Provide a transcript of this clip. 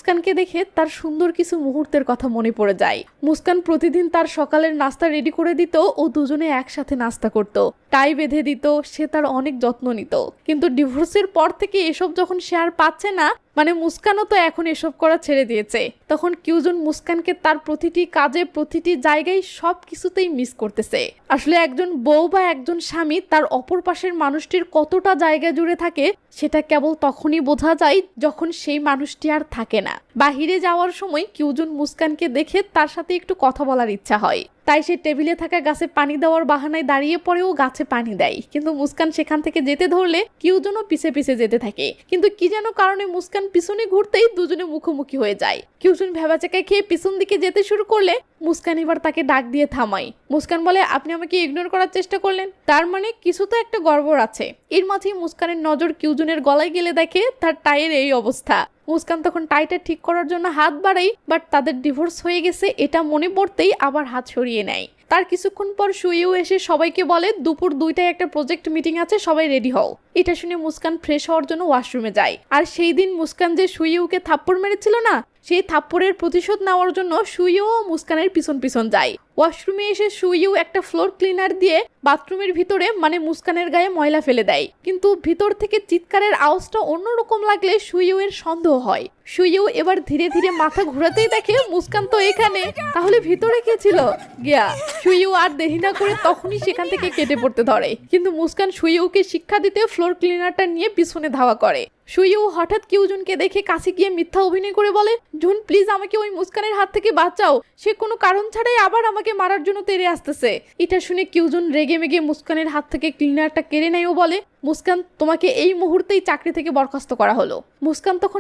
মুস্কানকে দেখে তার সুন্দর কিছু মুহূর্তের কথা মনে পড়ে যায়। মুস্কান প্রতিদিন তার সকালের নাস্তা রেডি করে দিত ও দুজনে একসাথে নাস্তা করত, টাই বেঁধে দিত, সে তার অনেক যত্ন নিত। কিন্তু ডিভোর্সের পর থেকে এসব যখন সে আর পাচ্ছে না, মানে মুস্কানও তো এখন এসব করা ছেড়ে দিয়েছে, তখন কিউজন মুস্কানকে তার প্রতিটি কাজে প্রতিটি জায়গায় সব কিছুতেই মিস করতেছে। আসলে একজন বউ বা একজন স্বামী তার অপর পাশের মানুষটির কতটা জায়গা জুড়ে থাকে সেটা কেবল তখনই বোঝা যায় যখন সেই মানুষটি আর থাকে না। বাহিরে যাওয়ার সময় কিউজন মুস্কানকে দেখে তার সাথে একটু কথা বলার ইচ্ছা হয়, তাই সে টেবিলে থাকা গাছে পানি দেওয়ার বাহানায় দাঁড়িয়ে পড়েও গাছে পানি দেয়। কিন্তু মুস্কান সেখান থেকে যেতে ধরলে কিউজনও পিছে পিছে যেতে থাকে, কিন্তু কি যেন কারণে মুস্কান পিছনে ঘুরতেই দুজনে মুখোমুখি হয়ে যায়। কিউজন ভেবাচাকা খেয়ে পিছন দিকে যেতে শুরু করলে মুস্কান এবার তাকে ডাক দিয়ে থামায়। মুস্কান বলে, আপনি আমাকে ইগনোর করার চেষ্টা করলেন, তার মানে কিছু তো একটা গড়বড় আছে। এর মাঝেই মুস্কানের নজর কিউজনের গলায় গেলে দেখে তার টাইয়ের এই অবস্থা। মুস্কান তখন টাইটা ঠিক করার জন্য হাত বাড়াই, বাট তাদের ডিভোর্স হয়ে গেছে এটা মনে পড়তেই আবার হাত সরিয়ে নেয়। তার কিছুক্ষণ পর শুয়েও এসে সবাইকে বলে দুপুর 2টায় একটা প্রজেক্ট মিটিং আছে, সবাই রেডি হও। এটা শুনে মুস্কান ফ্রেশ হওয়ার জন্য ওয়াশরুমে যায়। আর সেই দিন মুস্কান যে শুয়েউকে থাপ্পড় মেরেছিল না, সেই থাপ্পড়ের প্রতিশোধ নেওয়ার জন্য শুয়েও মুস্কানের পিছন পিছন যায়। ওয়াশরুমে এসে শুয়েও একটা ফ্লোর ক্লিনার দিয়ে বাথরুমের ভিতরে মানে মুস্কানের গায়ে ময়লা ফেলে দেয়, কিন্তু ভিতর থেকে চিৎকারের আওয়াজটা অন্যরকম লাগলে শুয়েও এর সন্দেহ হয়। শুয়েও এবার ধীরে ধীরে মাথা ঘোরাতেই দেখে মুস্কান তো এখানে, তাহলে ভিতরে কে ছিল? গিয়া শুয়েও আর দেরি না করে তখনই সেখান থেকে কেটে পড়তে ধরে, কিন্তু মুস্কান শুয়েওকে শিক্ষা দিতে ফ্লোর ক্লিনারটা নিয়ে পিছনে ধাওয়া করে। শুয়েও হঠাৎ কিউজনকে দেখে কাছে গিয়ে মিথ্যা অভিনয় করে বলে, জুন প্লিজ আমাকে ওই মুস্কানের হাত থেকে বাঁচাও, সে কোনো কারণ ছাড়াই আবার আমাকে মারার জন্য তেড়ে আসতেছে। এটা শুনে কিউজন রেগে মেগে মুস্কানের হাত থেকে ক্লিনারটা কেড়ে নেয় ও বলে, মুস্কান তোমাকে এই মুহূর্তেই চাকরি থেকে বরখাস্ত করা হলো। মুস্কান তখন